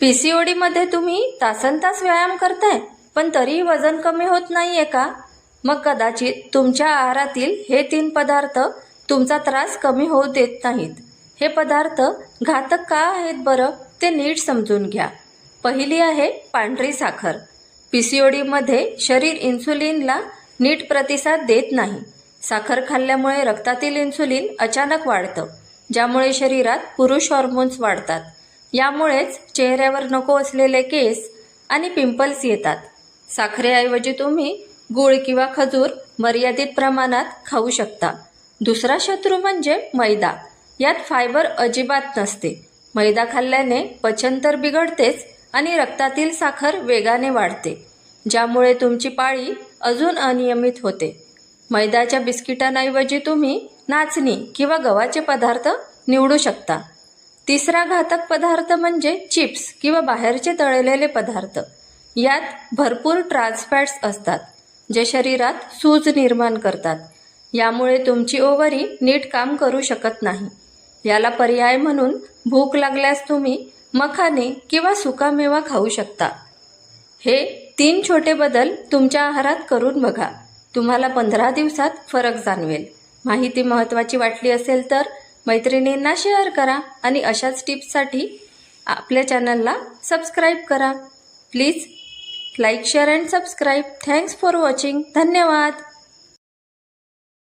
PCOD मध्ये तुम्ही तासनतास व्यायाम करताय पण तरीही वजन कमी होत नाहीये का? मग कदाचित तुमच्या आहारातील हे 3 पदार्थ तुमचा त्रास कमी होऊ देत नाहीत. हे पदार्थ घातक का आहेत बरं, ते नीट समजून घ्या. पहिली आहे पांढरी साखर. पीसीओडी मध्ये शरीर इन्सुलिनला नीट प्रतिसाद देत नाही. साखर खाल्ल्यामुळे रक्तातील इन्सुलिन अचानक वाढतं, ज्यामुळे शरीरात पुरुष हॉर्मोन्स वाढतात. यामुळेच चेहऱ्यावर नको असलेले केस आणि पिंपल्स येतात. साखरेऐवजी तुम्ही गूळ किंवा खजूर मर्यादित प्रमाणात खाऊ शकता. दुसरा शत्रू म्हणजे मैदा. यात फायबर अजिबात नसते. मैदा खाल्ल्याने पचन तर बिघडतेच आणि रक्तातील साखर वेगाने वाढते, ज्यामुळे तुमची पाळी अजून अनियमित होते. मैद्याच्या बिस्किटांऐवजी तुम्ही नाचणी किंवा गव्हाचे पदार्थ निवडू शकता. तिसरा घातक पदार्थ म्हणजे चिप्स किंवा बाहेरचे तळलेले पदार्थ. यात भरपूर ट्रान्स फॅट्स असतात, जे शरीरात सूज निर्माण करतात. यामुळे तुमची ओव्हरी नीट काम करू शकत नाही. याला पर्याय म्हणून भूक लागल्यास तुम्ही मखाने किंवा सुकामेवा खाऊ शकता. हे 3 छोटे बदल तुमच्या आहारात करून बघा. तुम्हाला 15 दिवसात फरक जाणवेल. माहिती महत्त्वाची वाटली असेल तर मैत्रिणींना शेअर करा आणि अशाच टिप्ससाठी आपल्या चॅनलला सबस्क्राईब करा. Please like, share and subscribe. Thanks for watching. धन्यवाद.